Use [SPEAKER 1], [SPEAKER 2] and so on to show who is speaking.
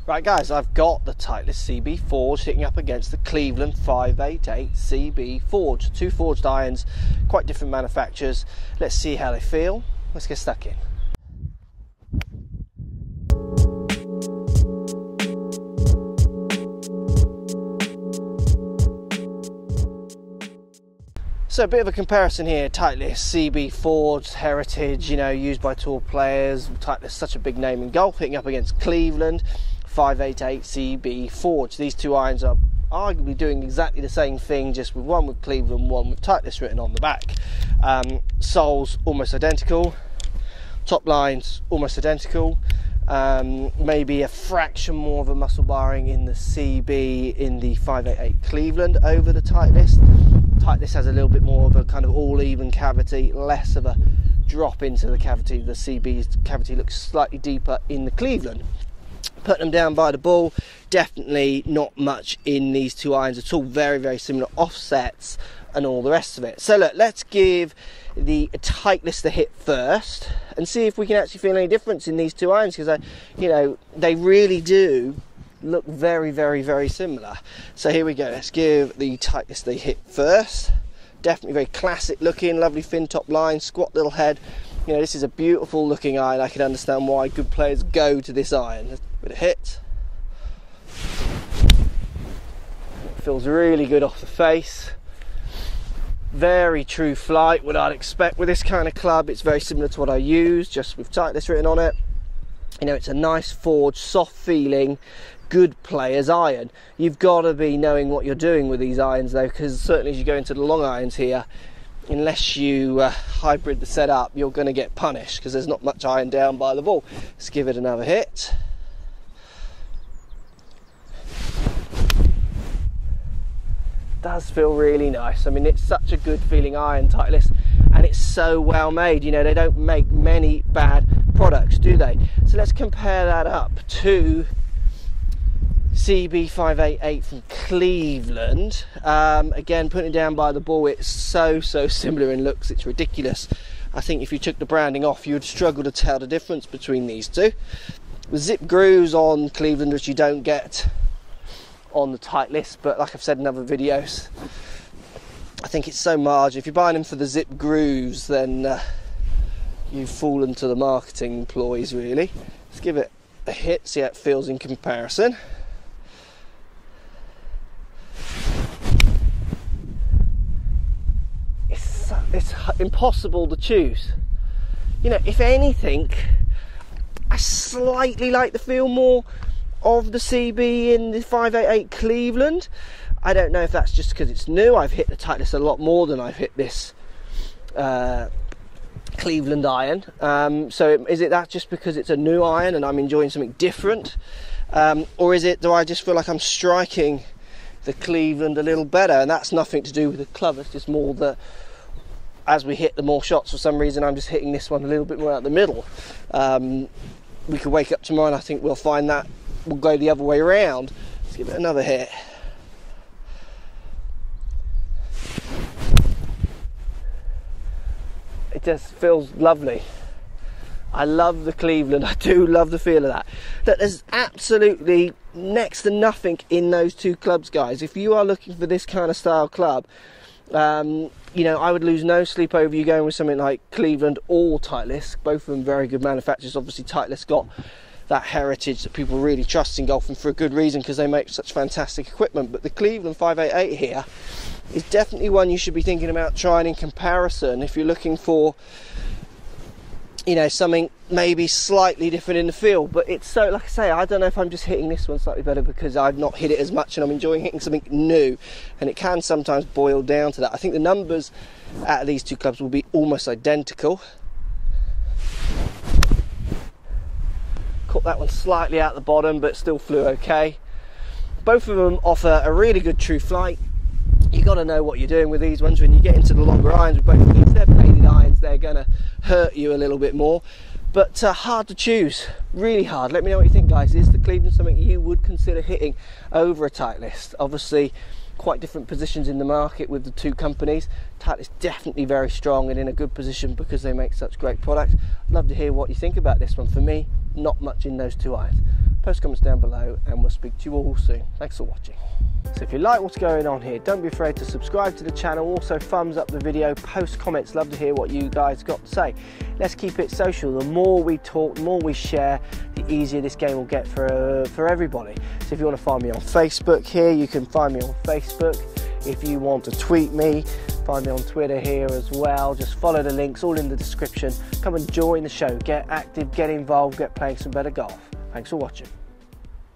[SPEAKER 1] Right guys, I've got the Titleist CB forged hitting up against the Cleveland 588 CB forged. Two forged irons, quite different manufacturers. Let's see how they feel. Let's get stuck in. So a bit of a comparison here. Titleist CB forged, heritage, you know, used by tour players. Titleist, such a big name in golf, hitting up against Cleveland 588 CB forged. These two irons are arguably doing exactly the same thing, just with one with Cleveland, one with Tightness written on the back. Soles almost identical, top lines almost identical. Maybe a fraction more of a muscle barring in the CB in the 588 Cleveland over the Titleist. Tightness has a little bit more of a kind of all even cavity, less of a drop into the cavity. The CB's cavity looks slightly deeper in the Cleveland. Putting them down by the ball, definitely not much in these two irons at all. Very, very similar offsets and all the rest of it. So look, let's give the Titleist a hit first and see if we can actually feel any difference in these two irons, because you know, they really do look very, very, very similar. So here we go. Let's give the Titleist a hit first. Definitely very classic looking, lovely thin top line, squat little head. You know, this is a beautiful looking iron. I can understand why good players go to this iron. Let's give it a hit. It feels really good off the face. Very true flight, what I'd expect with this kind of club. It's very similar to what I use, just with Tightness written on it. You know, it's a nice forged, soft feeling, good player's iron. You've got to be knowing what you're doing with these irons though, because certainly as you go into the long irons here, unless you hybrid the setup, you're going to get punished because there's not much iron down by the ball. Let's give it another hit. Does feel really nice. I mean, it's such a good feeling iron, Titleist, and it's so well made. You know, they don't make many bad products, do they? So let's compare that up to CB 588 from Cleveland. Again, putting it down by the ball, it's so similar in looks, it's ridiculous. I think if you took the branding off, you would struggle to tell the difference between these two. The zip grooves on Cleveland, which you don't get on the Titleist, but like I've said in other videos, I think it's so marginal. If you're buying them for the zip grooves, then you've fallen to the marketing ploys, really. Let's give it a hit, see how it feels in comparison. It's impossible to choose. You know, if anything, I slightly like the feel more of the CB in the 588 Cleveland. I don't know if that's just because it's new. I've hit the Titleist a lot more than I've hit this Cleveland iron. So is it that just because it's a new iron and I'm enjoying something different? Or is it, do I just feel like I'm striking the Cleveland a little better? And that's nothing to do with the club. It's just more that as we hit the more shots, for some reason I'm just hitting this one a little bit more out the middle. We could wake up tomorrow and I think we'll find that we'll go the other way around. Let's give it another hit. It just feels lovely. I love the Cleveland. I do love the feel of that. That there's absolutely next to nothing in those two clubs, guys. If you are looking for this kind of style club, you know, I would lose no sleep over you going with something like Cleveland or Titleist. Both of them very good manufacturers. Obviously Titleist got that heritage that people really trust in golf, and for a good reason, because they make such fantastic equipment. But the Cleveland 588 here is definitely one you should be thinking about trying in comparison if you're looking for, you know, something maybe slightly different in the feel. But it's so, like I say, I don't know if I'm just hitting this one slightly better because I've not hit it as much and I'm enjoying hitting something new, and it can sometimes boil down to that. I think the numbers out of these two clubs will be almost identical. Caught that one slightly out the bottom, but still flew okay. Both of them offer a really good true flight. You got to know what you're doing with these ones. When you get into the longer irons with both of these, they're bladed irons, they're going to hurt you a little bit more, but hard to choose, really hard. Let me know what you think, guys. Is the Cleveland something you would consider hitting over a Titleist? Obviously quite different positions in the market with the two companies. Tightness definitely very strong and in a good position because they make such great products. I'd love to hear what you think about this one. For me, not much in those 2 irons. Post comments down below and we'll speak to you all soon. Thanks for watching. So if you like what's going on here, don't be afraid to subscribe to the channel. Also thumbs up the video, post comments, love to hear what you guys got to say. Let's keep it social. The more we talk, the more we share, the easier this game will get for everybody. So if you want to find me on Facebook here, you can find me on Facebook. If you want to tweet me, find me on Twitter here as well. Just follow the links, all in the description. Come and join the show, get active, get involved, get playing some better golf. Thanks for watching.